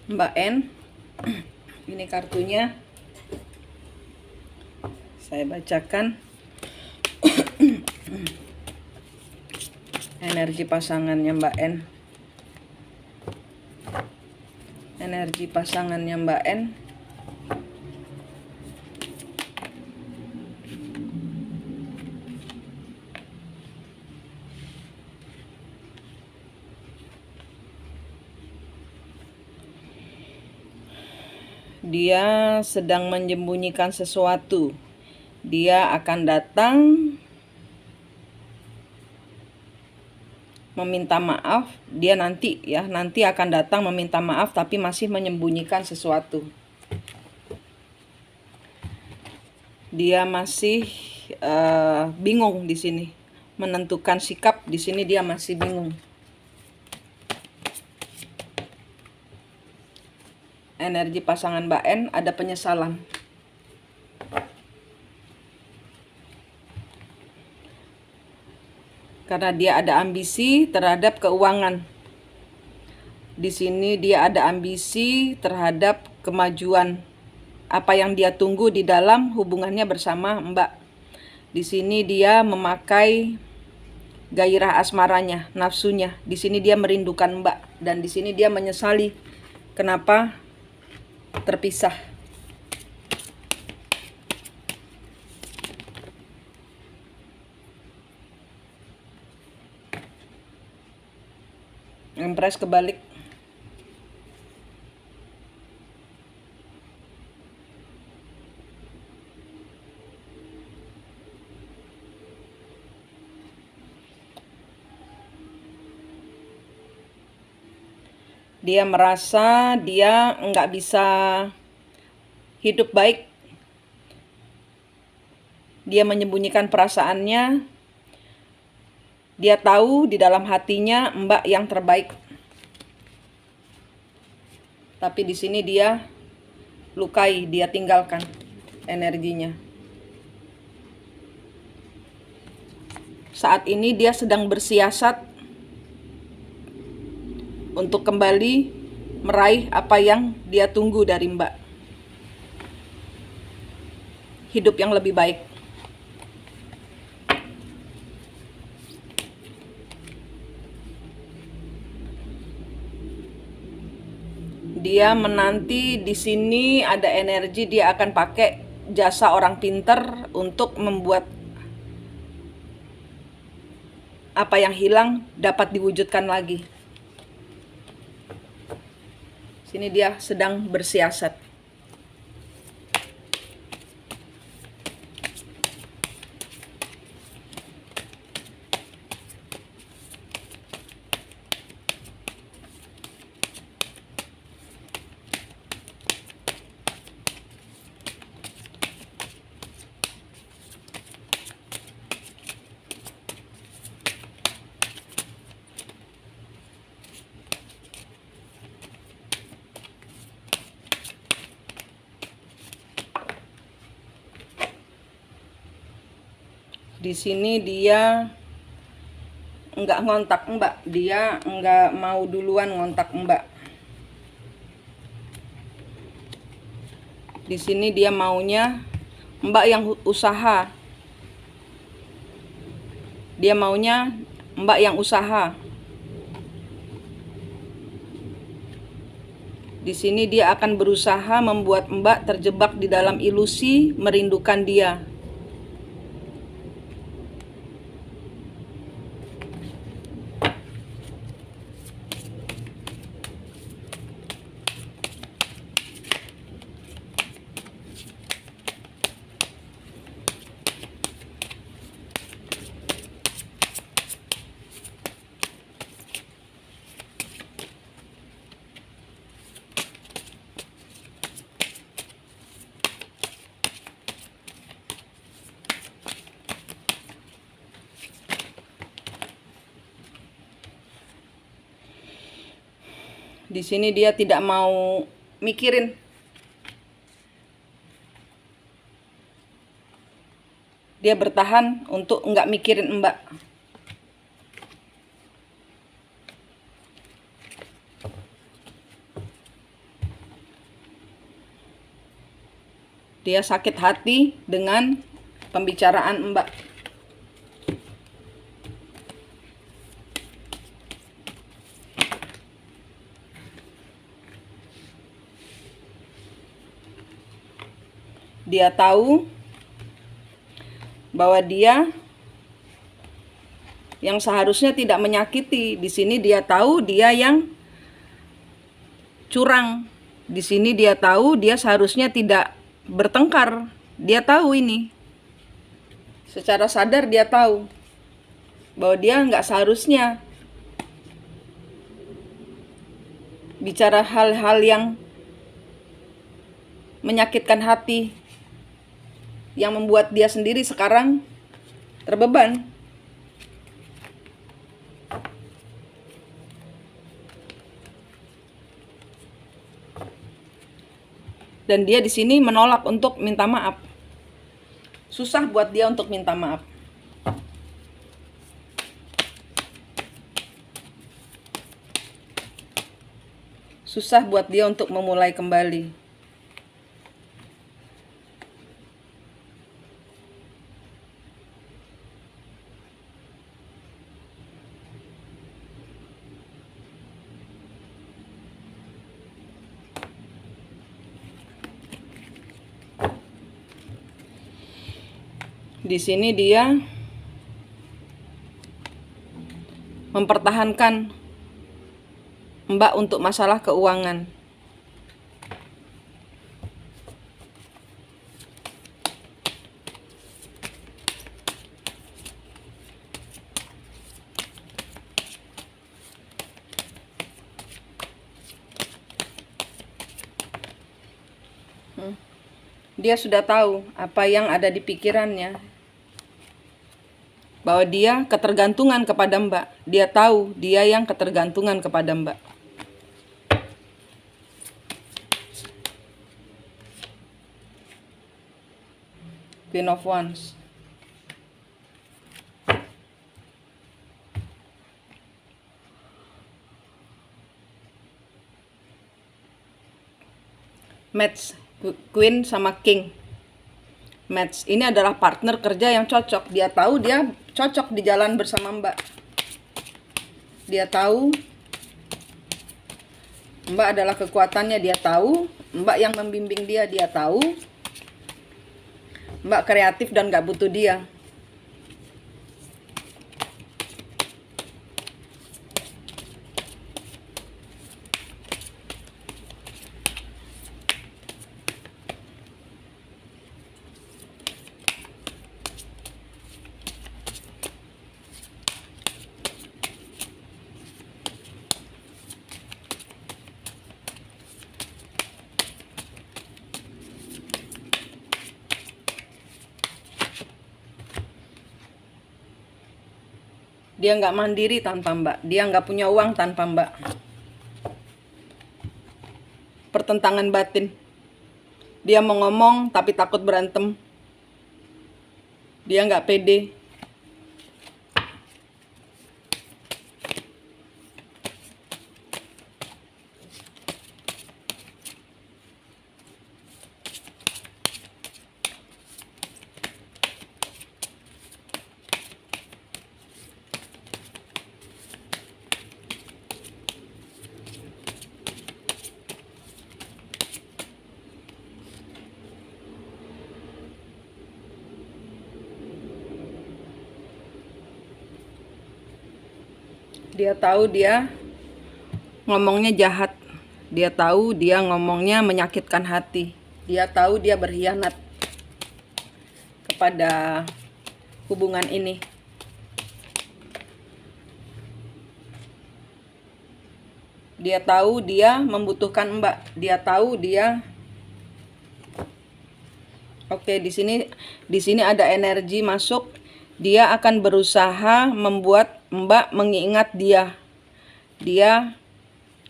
Mbak N. Ini kartunya. Saya bacakan. Energi pasangannya Mbak N. Energi pasangannya Mbak N. Dia sedang menyembunyikan sesuatu. Dia akan datang meminta maaf. Dia nanti akan datang meminta maaf, tapi masih menyembunyikan sesuatu. Dia masih bingung di sini, menentukan sikap. Di sini dia masih bingung. Energi pasangan Mbak N ada penyesalan. Karena dia ada ambisi terhadap keuangan. Di sini dia ada ambisi terhadap kemajuan. Apa yang dia tunggu di dalam hubungannya bersama Mbak. Di sini dia memakai gairah asmaranya, nafsunya. Di sini dia merindukan Mbak, dan di sini dia menyesali kenapa terpisah. Empress kebalik. Dia merasa dia nggak bisa hidup baik. Dia menyembunyikan perasaannya. Dia tahu di dalam hatinya Mbak yang terbaik. Tapi di sini dia lukai, dia tinggalkan energinya. Saat ini dia sedang bersiasat untuk kembali meraih apa yang dia tunggu dari Mbak. Hidup yang lebih baik. Dia menanti di sini ada energi, dia akan pakai jasa orang pinter untuk membuat apa yang hilang dapat diwujudkan lagi. Sini dia sedang bersiasat. Di sini dia nggak ngontak Mbak, dia nggak mau duluan ngontak Mbak. Di sini dia maunya Mbak yang usaha. Dia maunya Mbak yang usaha. Di sini dia akan berusaha membuat Mbak terjebak di dalam ilusi merindukan dia. Di sini dia tidak mau mikirin. Dia bertahan untuk nggak mikirin Mbak. Dia sakit hati dengan pembicaraan Mbak. Dia tahu bahwa dia yang seharusnya tidak menyakiti. Di sini dia tahu dia yang curang. Di sini dia tahu dia seharusnya tidak bertengkar. Dia tahu ini. Secara sadar dia tahu bahwa dia nggak seharusnya bicara hal-hal yang menyakitkan hati, yang membuat dia sendiri sekarang terbeban. Dan dia di sini menolak untuk minta maaf. Susah buat dia untuk minta maaf. Susah buat dia untuk memulai kembali. Di sini dia mempertahankan Mbak untuk masalah keuangan. Dia sudah tahu apa yang ada di pikirannya, bahwa dia ketergantungan kepada Mbak. Dia tahu dia yang ketergantungan kepada Mbak. Queen of Wands. Match Queen sama King. Match ini adalah partner kerja yang cocok. Dia tahu dia cocok di jalan bersama Mbak. Dia tahu Mbak adalah kekuatannya. Dia tahu Mbak yang membimbing dia. Dia tahu Mbak kreatif dan gak butuh dia. Dia nggak mandiri tanpa Mbak. Dia nggak punya uang tanpa Mbak. Pertentangan batin. Dia mau ngomong tapi takut berantem. Dia nggak pede. Dia tahu dia ngomongnya jahat. Dia tahu dia ngomongnya menyakitkan hati. Dia tahu dia berkhianat kepada hubungan ini. Dia tahu dia membutuhkan Mbak. Dia tahu dia Oke, di sini ada energi masuk. Dia akan berusaha membuat Mbak mengingat dia. Dia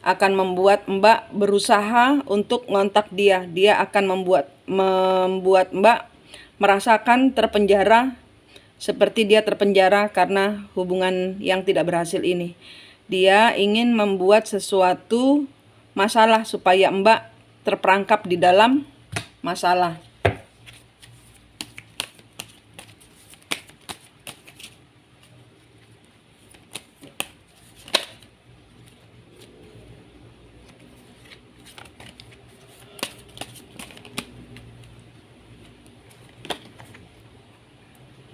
akan membuat Mbak berusaha untuk ngontak dia. Dia akan membuat Mbak merasakan terpenjara seperti dia terpenjara karena hubungan yang tidak berhasil ini. Dia ingin membuat sesuatu masalah supaya Mbak terperangkap di dalam masalah.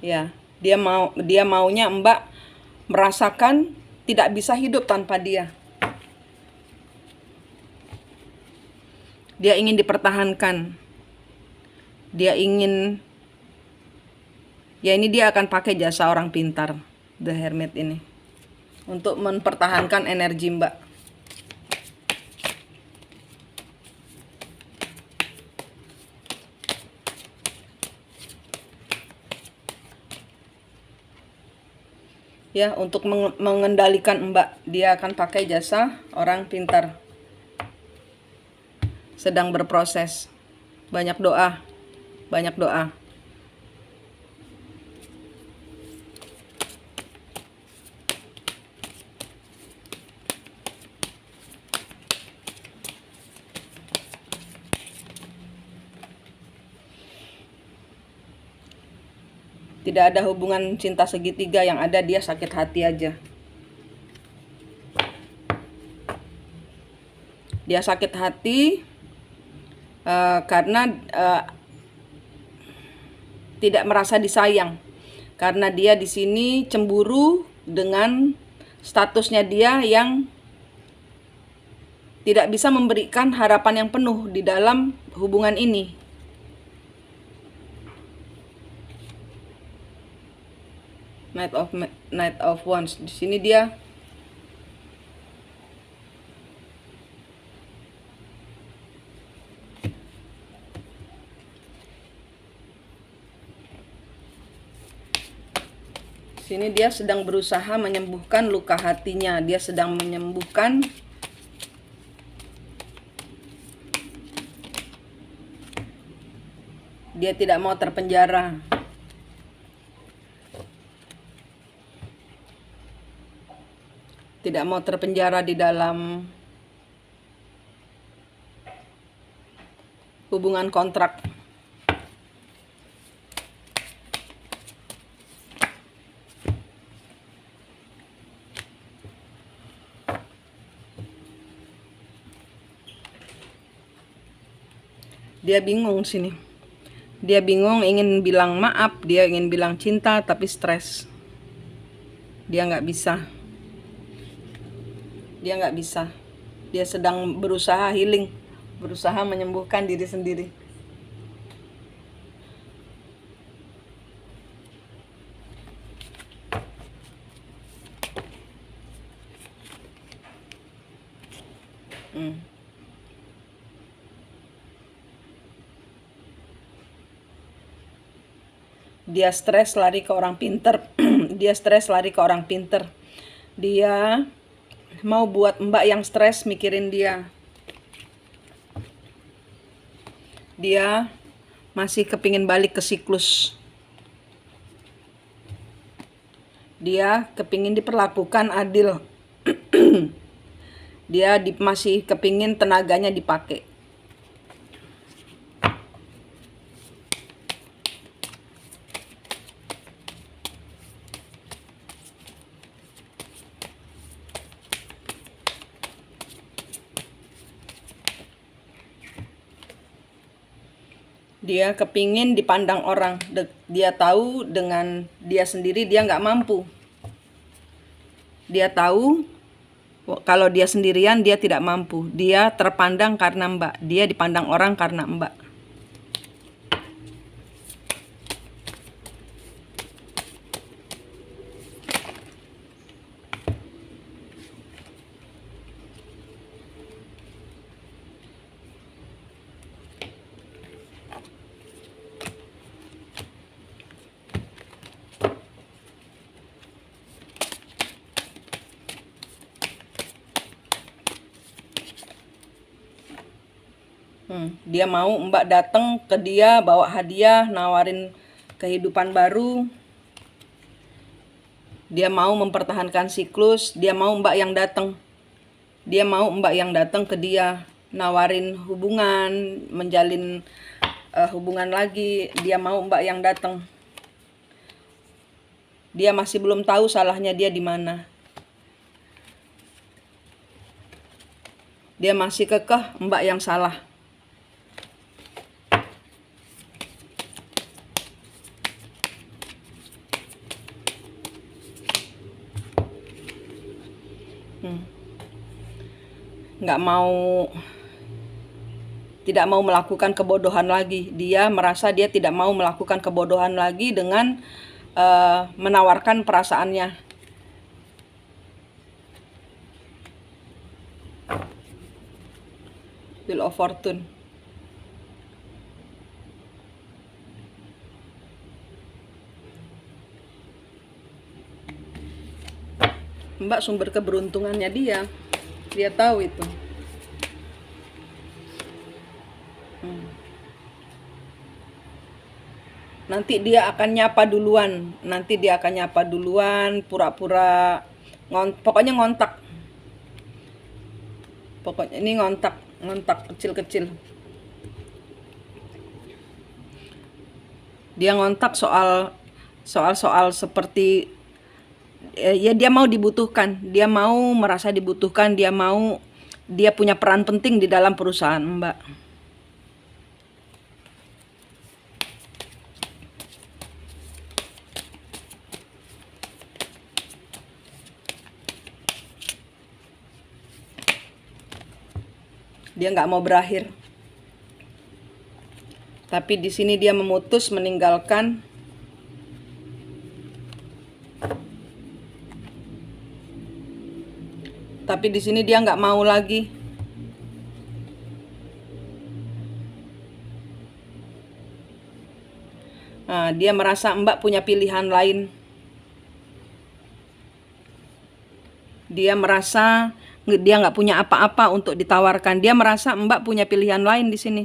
Ya, dia maunya Mbak merasakan tidak bisa hidup tanpa dia. Dia ingin dipertahankan. Dia ingin, ya ini dia akan pakai jasa orang pintar, The Hermit ini, untuk mempertahankan energi Mbak. Ya, untuk mengendalikan Mbak, dia akan pakai jasa orang pintar. Sedang berproses. Banyak doa. Banyak doa. Tidak ada hubungan cinta segitiga, yang ada dia sakit hati aja. Dia sakit hati karena tidak merasa disayang. Karena dia di sini cemburu dengan statusnya dia yang tidak bisa memberikan harapan yang penuh di dalam hubungan ini. Knight of Wands. Di sini dia sedang berusaha menyembuhkan luka hatinya. Dia sedang menyembuhkan dia tidak mau terpenjara. Tidak mau terpenjara di dalam hubungan kontrak. Dia bingung sini. Dia bingung, ingin bilang maaf, dia ingin bilang cinta, tapi stres. Dia nggak bisa. Dia nggak bisa. Dia sedang berusaha healing, berusaha menyembuhkan diri sendiri. Dia stres lari ke orang pinter. Dia stres lari ke orang pinter. Dia mau buat Mbak yang stres mikirin dia. Dia masih kepingin balik ke siklus. Dia kepingin diperlakukan adil. Dia masih kepingin tenaganya dipakai. Dia kepingin dipandang orang. Dia tahu dengan dia sendiri dia nggak mampu. Dia tahu kalau dia sendirian dia tidak mampu. Dia terpandang karena Mbak. Dia dipandang orang karena Mbak. Dia mau Mbak datang ke dia, bawa hadiah, nawarin kehidupan baru. Dia mau mempertahankan siklus, dia mau Mbak yang datang. Dia mau Mbak yang datang ke dia, nawarin hubungan, menjalin hubungan lagi. Dia mau Mbak yang datang. Dia masih belum tahu salahnya dia di mana. Dia masih kekeh Mbak yang salah. nggak mau, tidak mau melakukan kebodohan lagi. Dia merasa dia tidak mau melakukan kebodohan lagi dengan menawarkan perasaannya. Wheel of Fortune. Mbak sumber keberuntungannya dia. Dia tahu itu. Nanti dia akan nyapa duluan. Nanti dia akan nyapa duluan, pura-pura pokoknya ngontak. Pokoknya ini ngontak kecil-kecil. Dia ngontak soal seperti ya dia mau dibutuhkan, dia mau merasa dibutuhkan, dia punya peran penting di dalam perusahaan Mbak. Dia nggak mau berakhir. Tapi di sini dia memutus meninggalkan. Tapi di sini dia nggak mau lagi. Nah, dia merasa Mbak punya pilihan lain. Dia merasa dia nggak punya apa-apa untuk ditawarkan. Dia merasa Mbak punya pilihan lain di sini.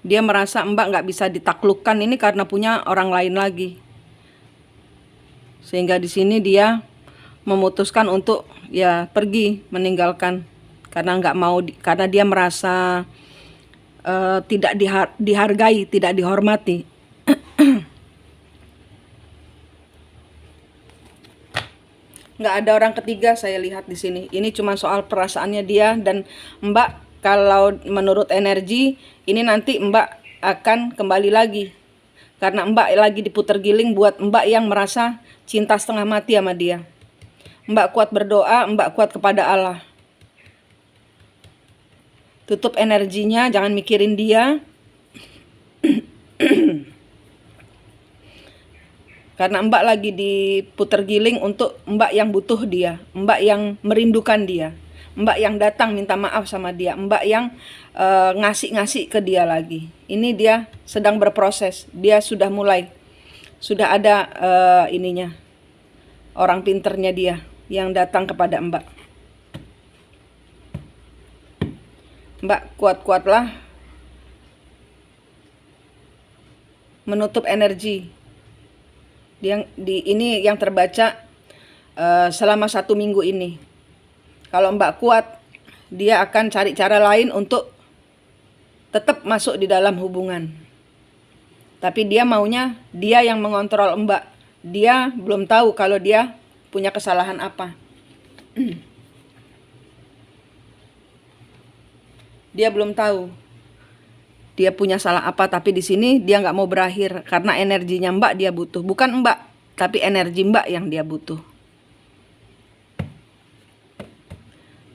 Dia merasa Mbak nggak bisa ditaklukkan ini karena punya orang lain lagi. Sehingga di sini dia memutuskan untuk ya pergi, meninggalkan, karena nggak mau, karena dia merasa tidak dihargai, tidak dihormati. Nggak ada orang ketiga saya lihat di sini. Ini cuma soal perasaannya dia dan Mbak. Kalau menurut energi ini nanti Mbak akan kembali lagi, karena Mbak lagi diputar giling buat Mbak yang merasa cinta setengah mati sama dia. Mbak kuat berdoa, Mbak kuat kepada Allah. Tutup energinya, jangan mikirin dia. Karena Mbak lagi diputar giling untuk Mbak yang butuh dia, Mbak yang merindukan dia, Mbak yang datang minta maaf sama dia, Mbak yang ngasih-ngasih ke dia lagi. Ini dia sedang berproses, dia sudah mulai, sudah ada ininya, orang pinternya dia yang datang kepada Mbak. Mbak kuat-kuatlah, menutup energi. Ini yang terbaca selama 1 minggu ini. Kalau Mbak kuat, dia akan cari cara lain untuk tetap masuk di dalam hubungan. Tapi dia maunya dia yang mengontrol Mbak. Dia belum tahu kalau dia punya kesalahan apa. Dia belum tahu dia punya salah apa, tapi di sini dia nggak mau berakhir karena energinya Mbak dia butuh, bukan Mbak, tapi energi Mbak yang dia butuh.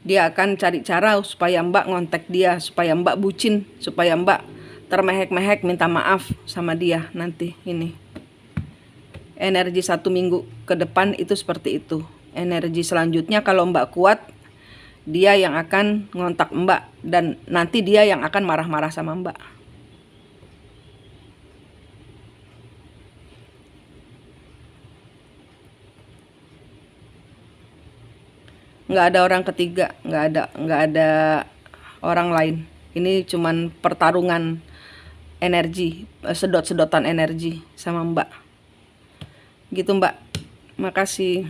Dia akan cari cara supaya Mbak ngontek dia, supaya Mbak bucin, supaya Mbak termehek-mehek minta maaf sama dia nanti. Ini energi 1 minggu ke depan itu seperti itu. Energi selanjutnya kalau Mbak kuat, dia yang akan ngontak Mbak dan nanti dia yang akan marah-marah sama Mbak. Nggak ada orang ketiga, nggak ada orang lain. Ini cuman pertarungan energi, sedot-sedotan energi sama Mbak. Gitu Mbak. Makasih.